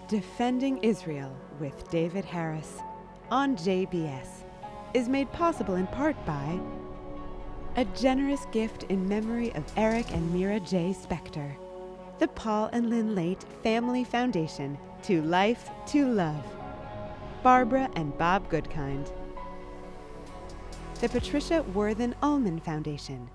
Defending Israel with David Harris on JBS is made possible in part by a generous gift in memory of Eric and Mira J. Spector, the Paul and Lynn Late Family Foundation, To Life, to Love, Barbara and Bob Goodkind, the Patricia Worthen Ullman Foundation,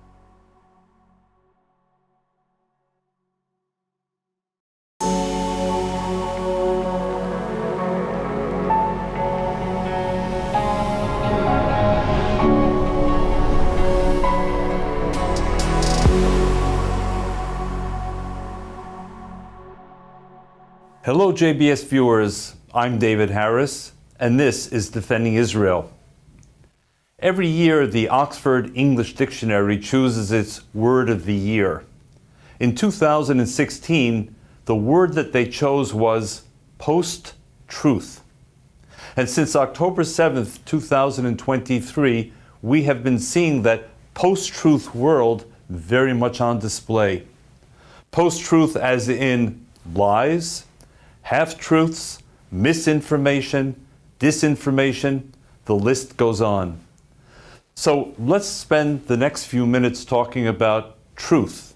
Hello JBS viewers, I'm David Harris, and this is Defending Israel. Every year the Oxford English Dictionary chooses its word of the year. In 2016, the word that they chose was post-truth. And since October 7th, 2023, we have been seeing that post-truth world very much on display. Post-truth as in lies, half-truths, misinformation, disinformation, the list goes on. So let's spend the next few minutes talking about truth,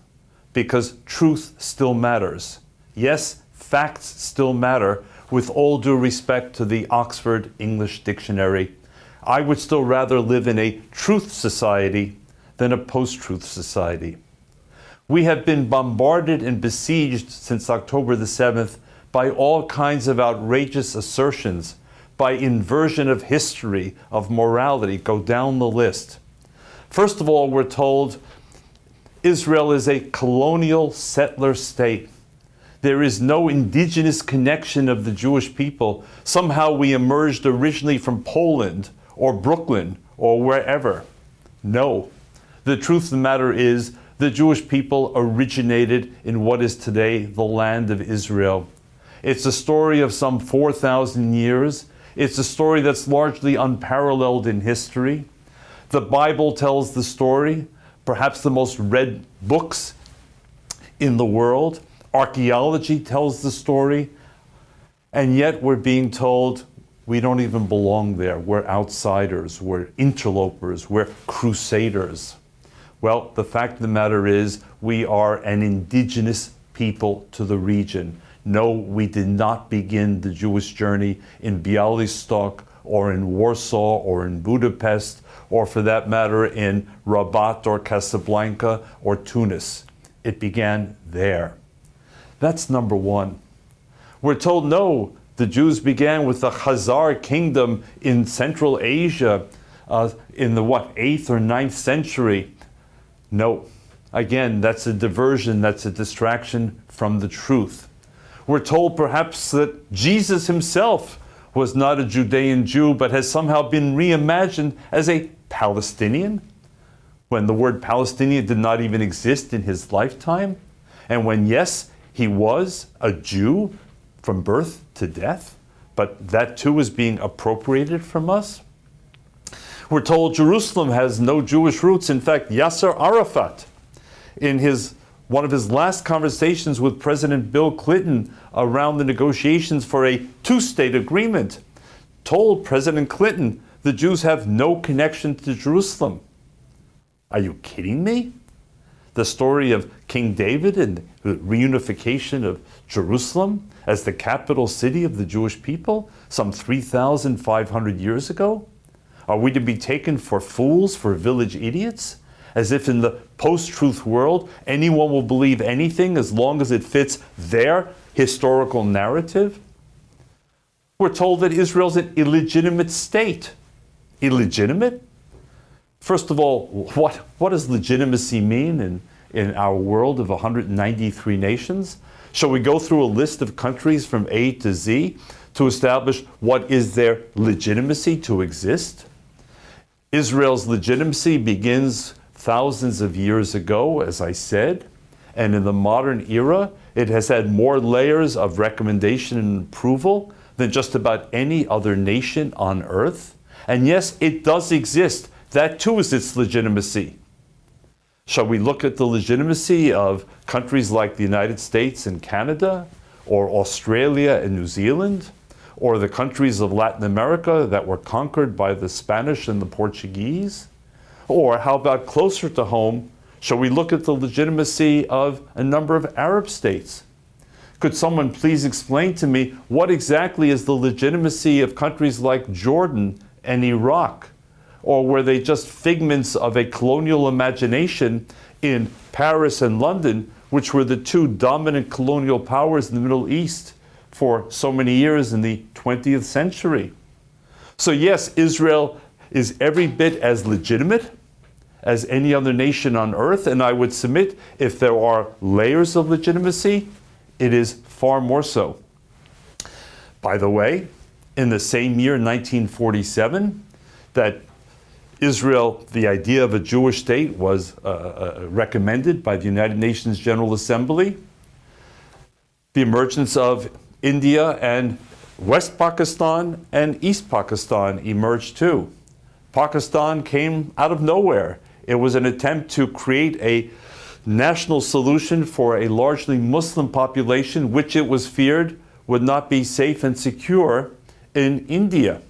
because truth still matters. Yes, facts still matter, with all due respect to the Oxford English Dictionary. I would still rather live in a truth society than a post-truth society. We have been bombarded and besieged since October the 7th by all kinds of outrageous assertions, by inversion of history, of morality, go down the list. First of all, we're told Israel is a colonial settler state. There is no indigenous connection of the Jewish people. Somehow we emerged originally from Poland or Brooklyn or wherever. No. The truth of the matter is the Jewish people originated in what is today the land of Israel. It's a story of some 4,000 years. It's a story that's largely unparalleled in history. The Bible tells the story, perhaps the most read books in the world. Archaeology tells the story. And yet we're being told we don't even belong there. We're outsiders, we're interlopers, we're crusaders. Well, the fact of the matter is we are an indigenous people to the region. No, we did not begin the Jewish journey in Bialystok or in Warsaw or in Budapest or for that matter in Rabat or Casablanca or Tunis. It began there. That's number one. We're told no, the Jews began with the Khazar kingdom in Central Asia in the 8th or 9th century. No, again, that's a diversion, that's a distraction from the truth. We're told perhaps that Jesus himself was not a Judean Jew, but has somehow been reimagined as a Palestinian, when the word Palestinian did not even exist in his lifetime, and when, yes, he was a Jew from birth to death, but that too was being appropriated from us. We're told Jerusalem has no Jewish roots. In fact, Yasser Arafat, in one of his last conversations with President Bill Clinton around the negotiations for a two-state agreement, told President Clinton the Jews have no connection to Jerusalem. Are you kidding me? The story of King David and the reunification of Jerusalem as the capital city of the Jewish people some 3,500 years ago? Are we to be taken for fools, for village idiots? As if in the post-truth world, anyone will believe anything as long as it fits their historical narrative? We're told that Israel's an illegitimate state. Illegitimate? First of all, what does legitimacy mean in our world of 193 nations? Shall we go through a list of countries from A to Z to establish what is their legitimacy to exist? Israel's legitimacy begins thousands of years ago, as I said, and in the modern era, it has had more layers of recommendation and approval than just about any other nation on earth. And yes, it does exist. That too is its legitimacy. Shall we look at the legitimacy of countries like the United States and Canada, or Australia and New Zealand, or the countries of Latin America that were conquered by the Spanish and the Portuguese? Or how about closer to home, shall we look at the legitimacy of a number of Arab states? Could someone please explain to me what exactly is the legitimacy of countries like Jordan and Iraq? Or were they just figments of a colonial imagination in Paris and London, which were the two dominant colonial powers in the Middle East for so many years in the 20th century? So yes, Israel is every bit as legitimate as any other nation on earth, and I would submit if there are layers of legitimacy, it is far more so. By the way, in the same year, 1947, that Israel, the idea of a Jewish state was recommended by the United Nations General Assembly. The emergence of India and West Pakistan and East Pakistan emerged too. Pakistan came out of nowhere. It was an attempt to create a national solution for a largely Muslim population, which it was feared would not be safe and secure in India.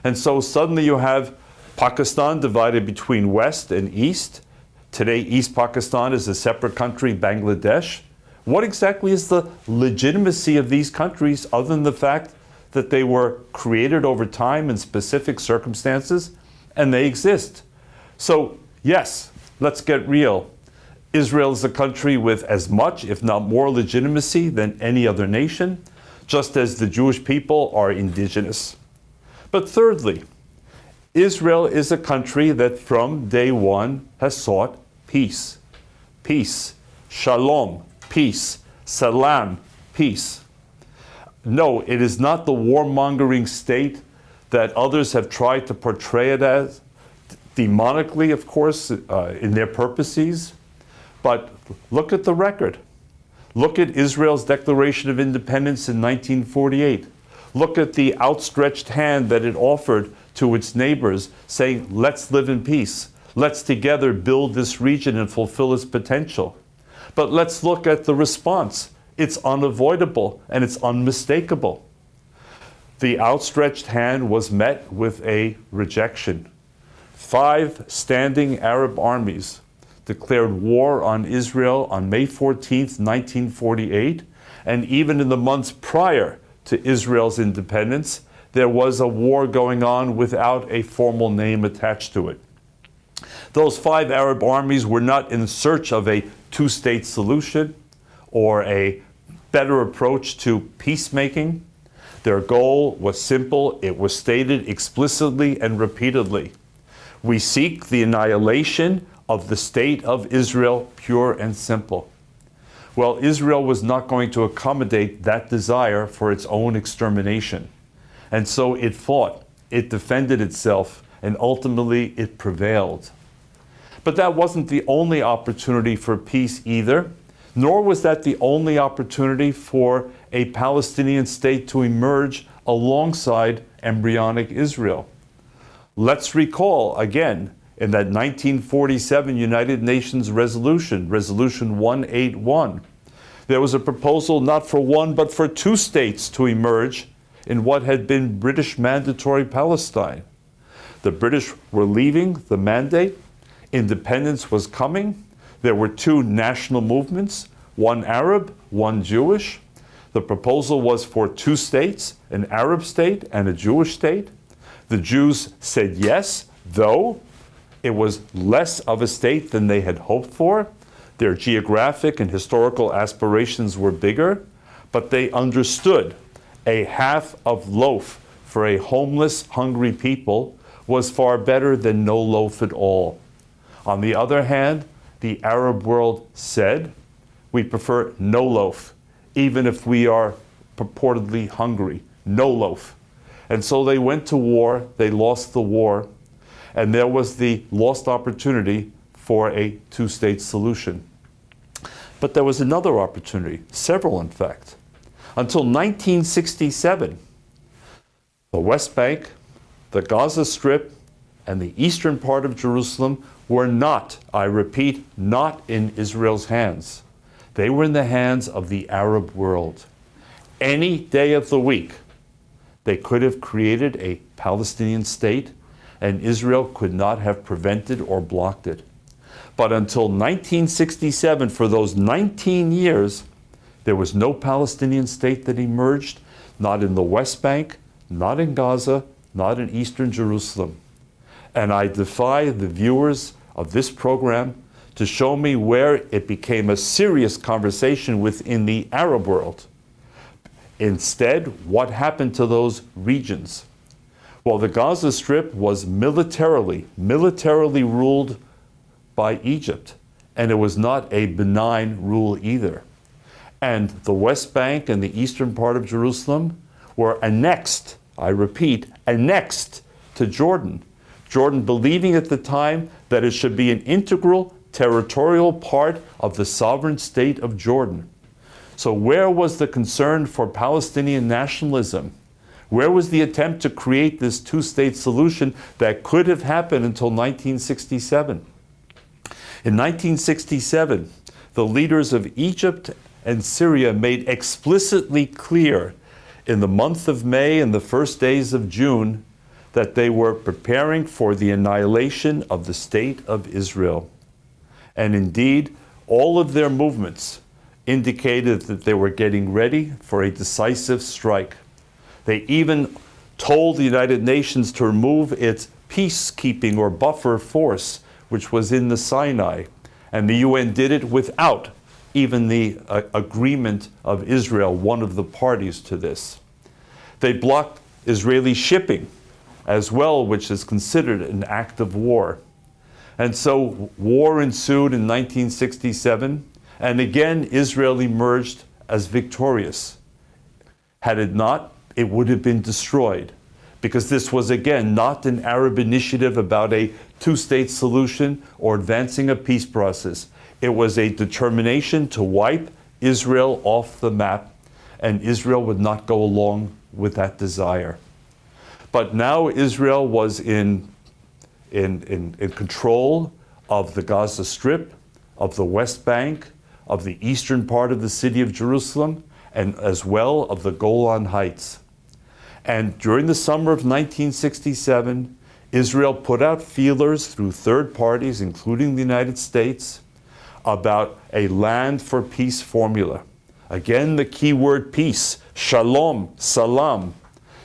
And so suddenly you have Pakistan divided between West and East. Today, East Pakistan is a separate country, Bangladesh. What exactly is the legitimacy of these countries other than the fact that they were created over time in specific circumstances and they exist? So, yes, let's get real. Israel is a country with as much, if not more, legitimacy than any other nation, just as the Jewish people are indigenous. But thirdly, Israel is a country that from day one has sought peace. Peace. Shalom. Peace. Salam. Peace. No, it is not the warmongering state that others have tried to portray it as, demonically, of course, in their purposes. But look at the record. Look at Israel's Declaration of Independence in 1948. Look at the outstretched hand that it offered to its neighbors, saying, let's live in peace. Let's together build this region and fulfill its potential. But let's look at the response. It's unavoidable and it's unmistakable. The outstretched hand was met with a rejection. 5 standing Arab armies declared war on Israel on May 14th, 1948, and even in the months prior to Israel's independence, there was a war going on without a formal name attached to it. Those 5 Arab armies were not in search of a two-state solution or a better approach to peacemaking. Their goal was simple. It was stated explicitly and repeatedly. We seek the annihilation of the state of Israel, pure and simple. Well, Israel was not going to accommodate that desire for its own extermination. And so it fought, it defended itself, and ultimately it prevailed. But that wasn't the only opportunity for peace either, nor was that the only opportunity for a Palestinian state to emerge alongside embryonic Israel. Let's recall, again, in that 1947 United Nations resolution, Resolution 181, there was a proposal not for one but for 2 states to emerge in what had been British mandatory Palestine. The British were leaving the mandate. Independence was coming. There were 2 national movements, one Arab, one Jewish. The proposal was for 2 states, an Arab state and a Jewish state. The Jews said yes, though it was less of a state than they had hoped for. Their geographic and historical aspirations were bigger, but they understood a half of loaf for a homeless, hungry people was far better than no loaf at all. On the other hand, the Arab world said, we prefer no loaf, even if we are purportedly hungry, no loaf. And so they went to war, they lost the war, and there was the lost opportunity for a 2-state solution. But there was another opportunity, several in fact. Until 1967, the West Bank, the Gaza Strip, and the eastern part of Jerusalem were not, I repeat, not in Israel's hands. They were in the hands of the Arab world. any day of the week, they could have created a Palestinian state, and Israel could not have prevented or blocked it. But until 1967, for those 19 years, there was no Palestinian state that emerged, not in the West Bank, not in Gaza, not in Eastern Jerusalem. And I defy the viewers of this program to show me where it became a serious conversation within the Arab world. Instead, what happened to those regions? Well, the Gaza Strip was militarily ruled by Egypt, and it was not a benign rule either. And the West Bank and the eastern part of Jerusalem were annexed, I repeat, annexed to Jordan. Jordan believing at the time that it should be an integral territorial part of the sovereign state of Jordan. So where was the concern for Palestinian nationalism? Where was the attempt to create this two-state solution that could have happened until 1967? In 1967, the leaders of Egypt and Syria made explicitly clear in the month of May and the first days of June that they were preparing for the annihilation of the state of Israel. And indeed, all of their movements indicated that they were getting ready for a decisive strike. They even told the United Nations to remove its peacekeeping or buffer force, which was in the Sinai. And the UN did it without even the agreement of Israel, one of the parties to this. They blocked Israeli shipping as well, which is considered an act of war. And so war ensued in 1967, and again Israel emerged as victorious. Had it not, it would have been destroyed, because this was again not an Arab initiative about a two-state solution or advancing a peace process. It was a determination to wipe Israel off the map, and Israel would not go along with that desire. But now Israel was in control of the Gaza Strip, of the West Bank, of the eastern part of the city of Jerusalem, and as well of the Golan Heights. And during the summer of 1967, Israel put out feelers through third parties, including the United States, about a land for peace formula. Again, the key word peace, shalom, salam.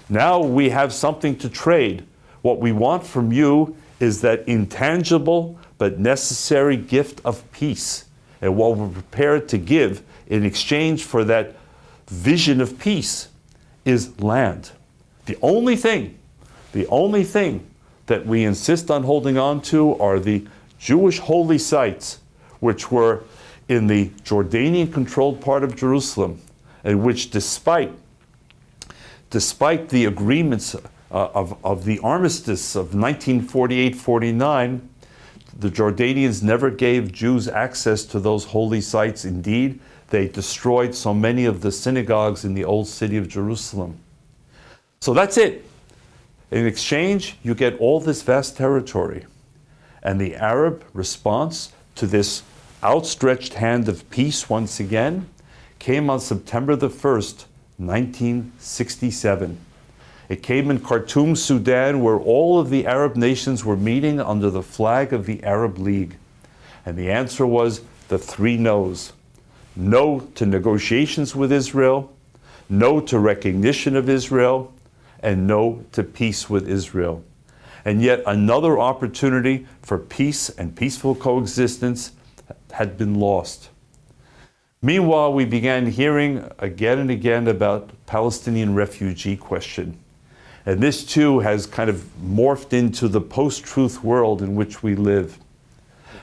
Now we have something to trade. What we want from you is that intangible but necessary gift of peace. And what we're prepared to give in exchange for that vision of peace is land. The only thing that we insist on holding on to are the Jewish holy sites, which were in the Jordanian-controlled part of Jerusalem, and which despite the agreements of the armistice of 1948-49, the Jordanians never gave Jews access to those holy sites. Indeed, they destroyed so many of the synagogues in the old city of Jerusalem. So that's it. In exchange, you get all this vast territory. And the Arab response to this outstretched hand of peace once again came on September the 1st, 1967. It came in Khartoum, Sudan, where all of the Arab nations were meeting under the flag of the Arab League. And the answer was the three no's. No to negotiations with Israel, no to recognition of Israel, and no to peace with Israel. And yet another opportunity for peace and peaceful coexistence had been lost. Meanwhile, we began hearing again and again about the Palestinian refugee question. And this too has kind of morphed into the post-truth world in which we live.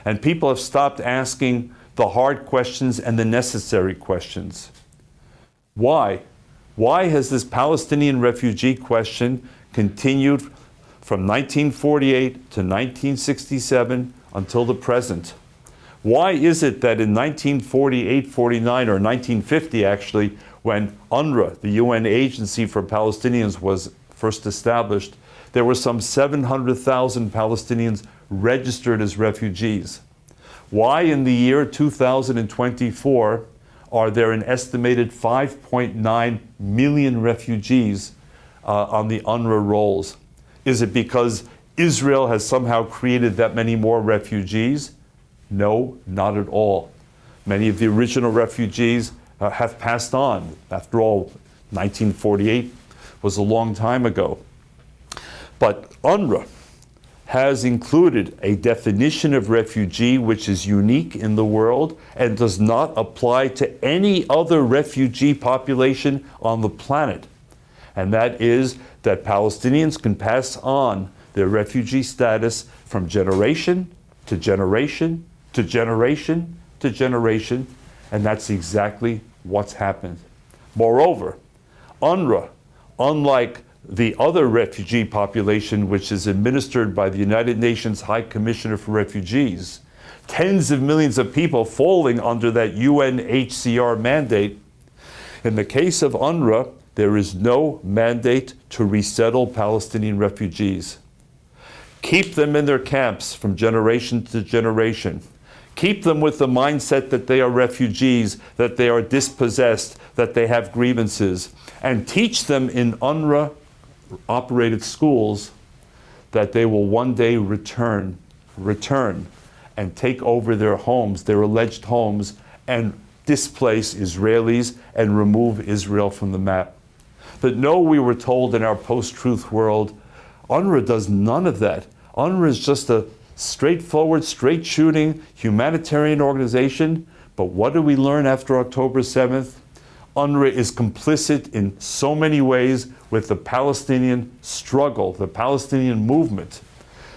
And people have stopped asking the hard questions and the necessary questions. Why? Why has this Palestinian refugee question continued from 1948 to 1967 until the present? Why is it that in 1948, 49, or 1950 actually, when UNRWA, the UN Agency for Palestinians, was first established, there were some 700,000 Palestinians registered as refugees? Why in the year 2024, are there an estimated 5.9 million refugees on the UNRWA rolls. Is it because Israel has somehow created that many more refugees? No, not at all. Many of the original refugees have passed on. After all, 1948 was a long time ago. But UNRWA has included a definition of refugee which is unique in the world and does not apply to any other refugee population on the planet. And that is that Palestinians can pass on their refugee status from generation to generation to generation to generation, and that's exactly what's happened. Moreover, UNRWA, unlike the other refugee population which is administered by the United Nations High Commissioner for Refugees, tens of millions of people falling under that UNHCR mandate, in the case of UNRWA, there is no mandate to resettle Palestinian refugees. Keep them in their camps from generation to generation. Keep them with the mindset that they are refugees, that they are dispossessed, that they have grievances, and teach them in UNRWA-operated schools that they will one day return and take over their homes, their alleged homes, and displace Israelis and remove Israel from the map. But no, we were told in our post-truth world, UNRWA does none of that. UNRWA is just a straightforward, straight-shooting humanitarian organization. But what did we learn after October 7th? UNRWA is complicit in so many ways with the Palestinian struggle, the Palestinian movement,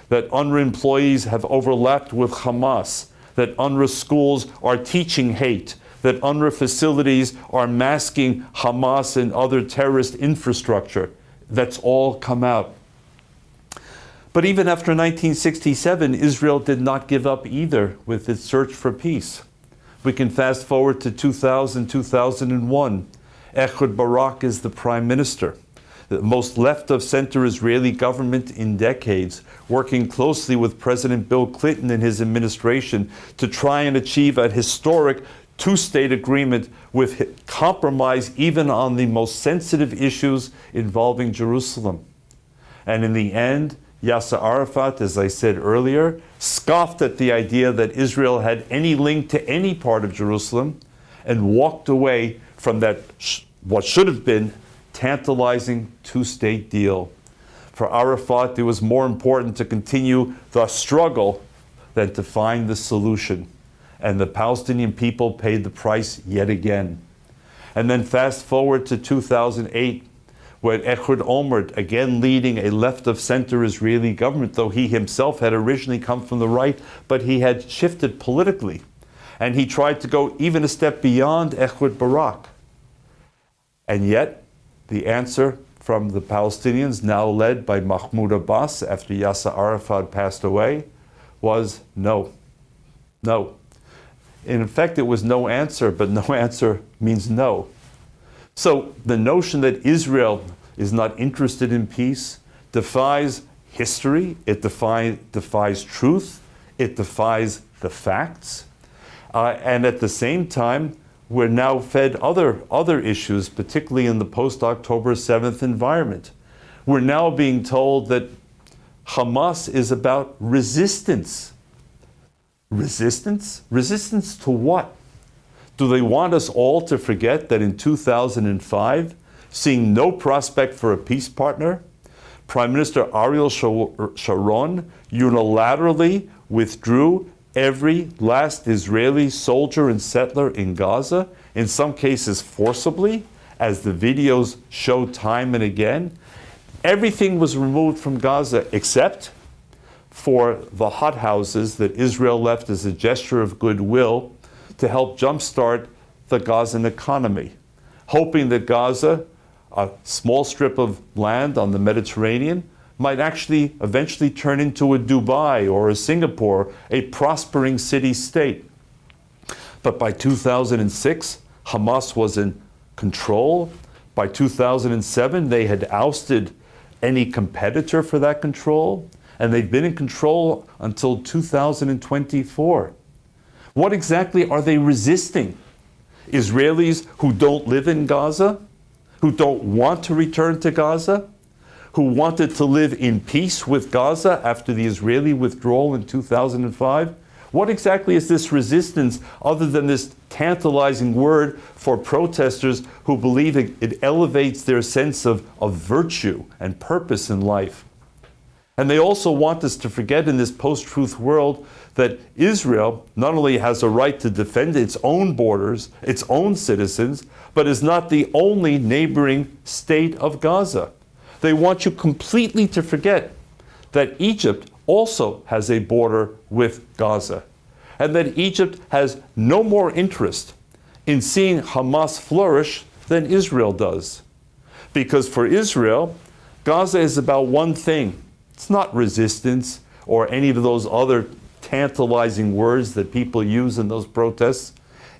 that UNRWA employees have overlapped with Hamas, that UNRWA schools are teaching hate, that UNRWA facilities are masking Hamas and other terrorist infrastructure. That's all come out. But even after 1967, Israel did not give up either with its search for peace. We can fast forward to 2000, 2001. Ehud Barak is the prime minister. The most left-of-center Israeli government in decades, working closely with President Bill Clinton and his administration to try and achieve a historic two-state agreement with compromise even on the most sensitive issues involving Jerusalem. And in the end, Yasser Arafat, as I said earlier, scoffed at the idea that Israel had any link to any part of Jerusalem and walked away from that, what should have been, tantalizing two-state deal. For Arafat, it was more important to continue the struggle than to find the solution. And the Palestinian people paid the price yet again. And then fast forward to 2008, when Ehud Olmert, again leading a left-of-center Israeli government, though he himself had originally come from the right, but he had shifted politically. And he tried to go even a step beyond Ehud Barak. And yet, the answer from the Palestinians, now led by Mahmoud Abbas after Yasser Arafat passed away, was no. No. In effect, it was no answer, but no answer means no. So the notion that Israel is not interested in peace defies history, it defies truth, it defies the facts. And at the same time, we're now fed other issues, particularly in the post-October 7th environment. We're now being told that Hamas is about resistance. Resistance? Resistance to what? Do they want us all to forget that in 2005, seeing no prospect for a peace partner, Prime Minister Ariel Sharon unilaterally withdrew every last Israeli soldier and settler in Gaza, in some cases forcibly, as the videos show time and again? Everything was removed from Gaza except for the hothouses that Israel left as a gesture of goodwill to help jumpstart the Gazan economy, hoping that Gaza, a small strip of land on the Mediterranean, might actually eventually turn into a Dubai or a Singapore, a prospering city-state. But by 2006, Hamas was in control. By 2007, they had ousted any competitor for that control, and they've been in control until 2024. What exactly are they resisting? Israelis who don't live in Gaza, who don't want to return to Gaza, who wanted to live in peace with Gaza after the Israeli withdrawal in 2005? What exactly is this resistance other than this tantalizing word for protesters who believe it elevates their sense of virtue and purpose in life? And they also want us to forget in this post-truth world that Israel not only has a right to defend its own borders, its own citizens, but is not the only neighboring state of Gaza. They want you completely to forget that Egypt also has a border with Gaza, and that Egypt has no more interest in seeing Hamas flourish than Israel does. Because for Israel, Gaza is about one thing. It's not resistance or any of those other tantalizing words that people use in those protests.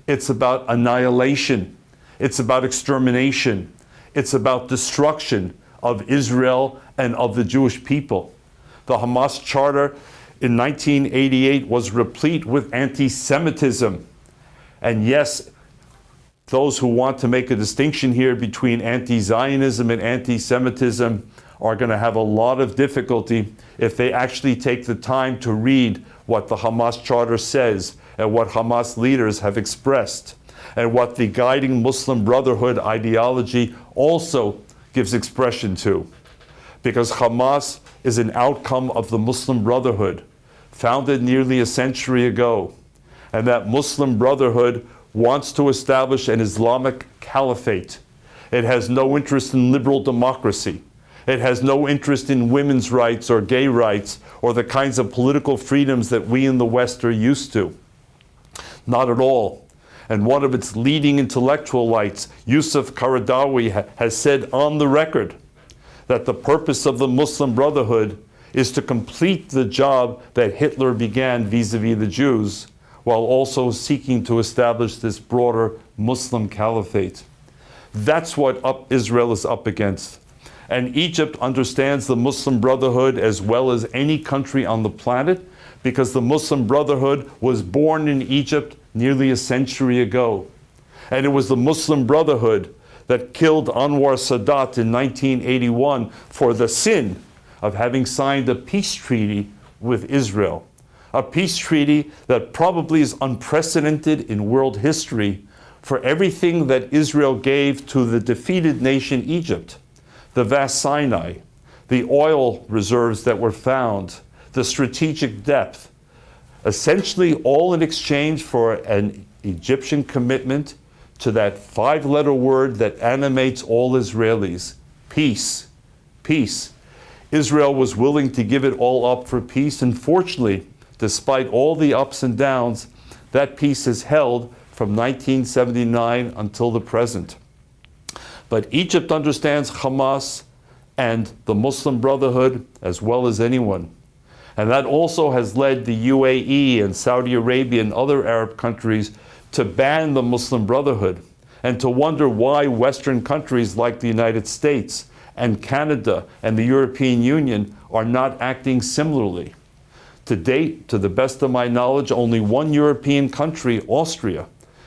It's about annihilation. It's about extermination. It's about destruction of Israel and of the Jewish people. The Hamas Charter in 1988 was replete with anti-Semitism. And yes, those who want to make a distinction here between anti-Zionism and anti-Semitism are going to have a lot of difficulty if they actually take the time to read what the Hamas Charter says and what Hamas leaders have expressed and what the guiding Muslim Brotherhood ideology also gives expression to. Because Hamas is an outcome of the Muslim Brotherhood, founded nearly a century ago. And that Muslim Brotherhood wants to establish an Islamic caliphate. It has no interest in liberal democracy. It has no interest in women's rights or gay rights or the kinds of political freedoms that we in the West are used to. Not at all. And one of its leading intellectualites, Yusuf Qaradawi, has said on the record that the purpose of the Muslim Brotherhood is to complete the job that Hitler began vis-a-vis the Jews, while also seeking to establish this broader Muslim caliphate. That's what Israel is up against. And Egypt understands the Muslim Brotherhood as well as any country on the planet, because the Muslim Brotherhood was born in Egypt nearly a century ago. And it was the Muslim Brotherhood that killed Anwar Sadat in 1981 for the sin of having signed a peace treaty with Israel. A peace treaty that probably is unprecedented in world history for everything that Israel gave to the defeated nation Egypt. The vast Sinai, the oil reserves that were found, the strategic depth, essentially all in exchange for an Egyptian commitment to that five-letter word that animates all Israelis: peace. Peace. Israel was willing to give it all up for peace, and fortunately, despite all the ups and downs, that peace has held from 1979 until the present. But Egypt understands Hamas and the Muslim Brotherhood as well as anyone. And that also has led the UAE and Saudi Arabia and other Arab countries to ban the Muslim Brotherhood and to wonder why Western countries like the United States and Canada and the European Union are not acting similarly. To date, to the best of my knowledge, only one European country, Austria,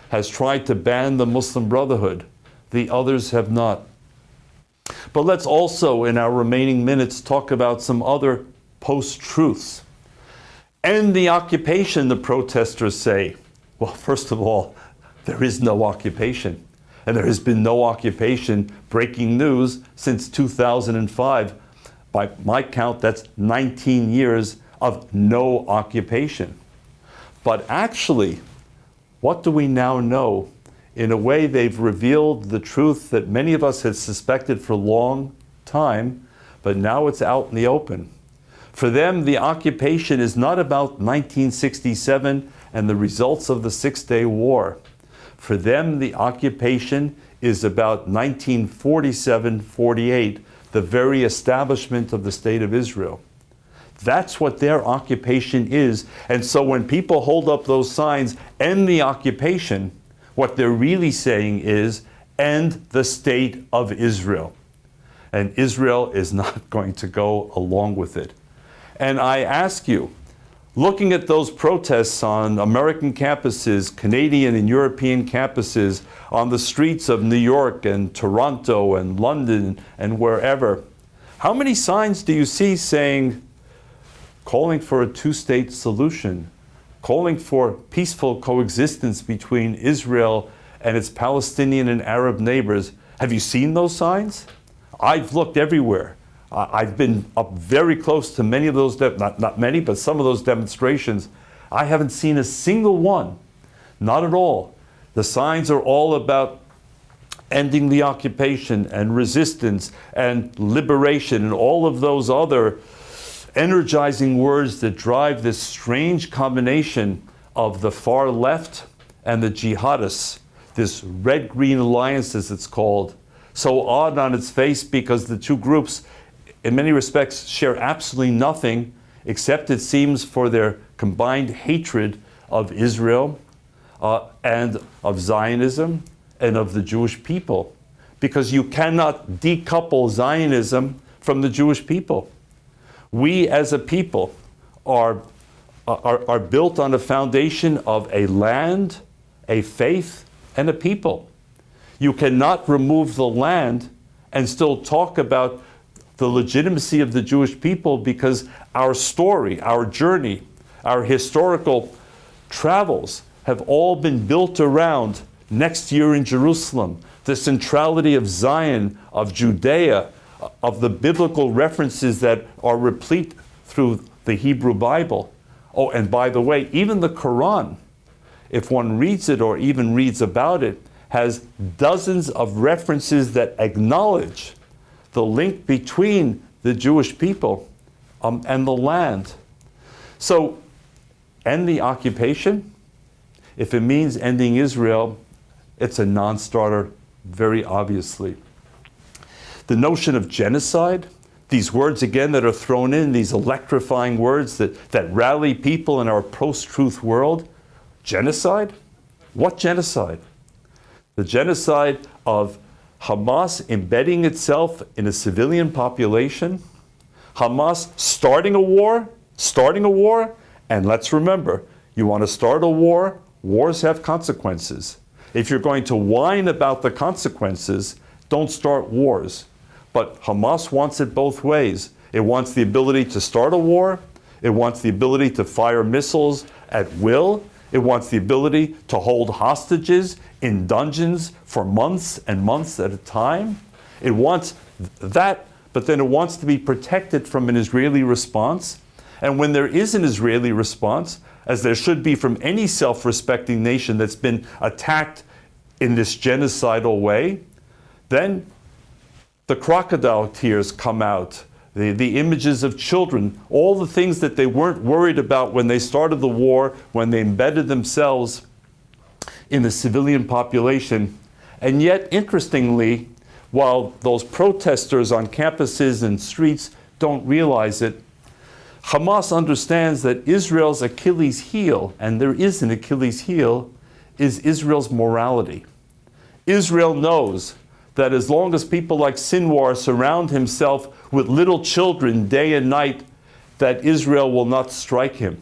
has tried to ban the Muslim Brotherhood. The others have not. But let's also, in our remaining minutes, talk about some other post-truths. End the occupation, the protesters say. Well, first of all, there is no occupation. And there has been no occupation, breaking news, since 2005. By my count, that's 19 years of no occupation. But actually, what do we now know? In a way, they've revealed the truth that many of us had suspected for a long time, but now it's out in the open. For them, the occupation is not about 1967 and the results of the Six-Day War. For them, the occupation is about 1947-48, the very establishment of the State of Israel. That's what their occupation is. And so when people hold up those signs, end the occupation, what they're really saying is, end the State of Israel. And Israel is not going to go along with it. And I ask you, Looking at those protests on American campuses, Canadian and European campuses, on the streets of New York and Toronto and London and wherever, how many signs do you see saying, calling for a two-state solution, calling for peaceful coexistence between Israel and its Palestinian and Arab neighbors? Have you seen those signs? I've looked everywhere. I've been up very close to many of those, not many, but some of those demonstrations. I haven't seen a single one, not at all. The signs are all about ending the occupation and resistance and liberation and all of those other energizing words that drive this strange combination of the far left and the jihadists, this red-green alliance as it's called. So odd on its face because the two groups in many respects share absolutely nothing except, it seems, for their combined hatred of Israel and of Zionism and of the Jewish people. Because you cannot decouple Zionism from the Jewish people. We as a people are built on a foundation of a land, a faith, and a people. You cannot remove the land and still talk about the legitimacy of the Jewish people, because our story, our journey, our historical travels have all been built around next year in Jerusalem, the centrality of Zion, of Judea, of the biblical references that are replete through the Hebrew Bible. Oh, and by the way, even the Quran, if one reads it or even reads about it, has dozens of references that acknowledge the link between the Jewish people and the land. So, end the occupation. If it means ending Israel, it's a non-starter, very obviously. The notion of genocide, these words again that are thrown in, these electrifying words that rally people in our post-truth world. Genocide? What genocide? The genocide of Hamas embedding itself in a civilian population, Hamas starting a war, and let's remember, you want to start a war, wars have consequences. If you're going to whine about the consequences, don't start wars. But Hamas wants it both ways. It wants the ability to start a war, it wants the ability to fire missiles at will, it wants the ability to hold hostages in dungeons for months and months at a time. It wants that, but then it wants to be protected from an Israeli response. And when there is an Israeli response, as there should be from any self-respecting nation that's been attacked in this genocidal way, then the crocodile tears come out, the images of children, all the things that they weren't worried about when they started the war, when they embedded themselves in the civilian population. And yet, interestingly, while those protesters on campuses and streets don't realize it, Hamas understands that Israel's Achilles heel, and there is an Achilles heel, is Israel's morality. Israel knows that as long as people like Sinwar surround himself with little children day and night, that Israel will not strike him.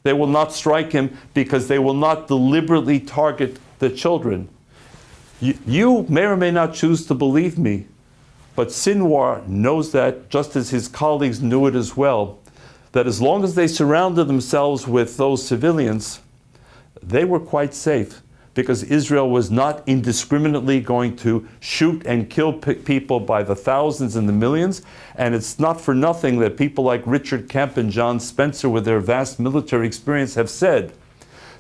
They will not strike him because they will not deliberately target the children. You may or may not choose to believe me, but Sinwar knows that, just as his colleagues knew it as well, that as long as they surrounded themselves with those civilians, they were quite safe, because Israel was not indiscriminately going to shoot and kill people by the thousands and the millions. And it's not for nothing that people like Richard Kemp and John Spencer, with their vast military experience, have said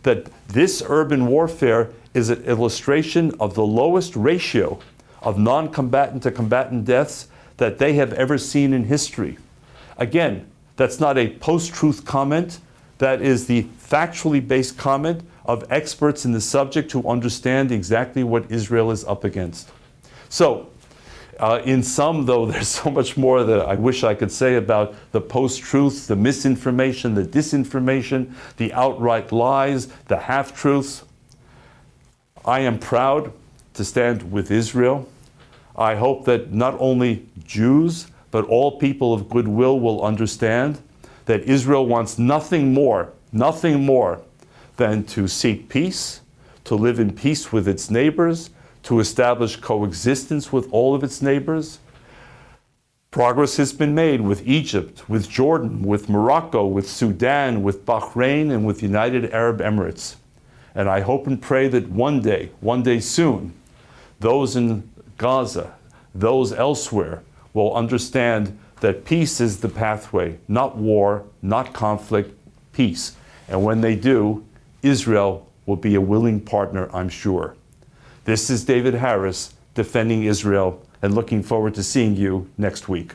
that this urban warfare is an illustration of the lowest ratio of non-combatant to combatant deaths that they have ever seen in history. Again, that's not a post-truth comment. That is the factually based comment of experts in the subject who understand exactly what Israel is up against. So, in sum, though, there's so much more that I wish I could say about the post-truths, the misinformation, the disinformation, the outright lies, the half-truths. I am proud to stand with Israel. I hope that not only Jews, but all people of goodwill will understand that Israel wants nothing more than to seek peace, to live in peace with its neighbors, to establish coexistence with all of its neighbors. Progress has been made with Egypt, with Jordan, with Morocco, with Sudan, with Bahrain, and with the United Arab Emirates. And I hope and pray that one day soon, those in Gaza, those elsewhere, will understand that peace is the pathway, not war, not conflict, peace. And when they do, Israel will be a willing partner, I'm sure. This is David Harris, defending Israel, and looking forward to seeing you next week.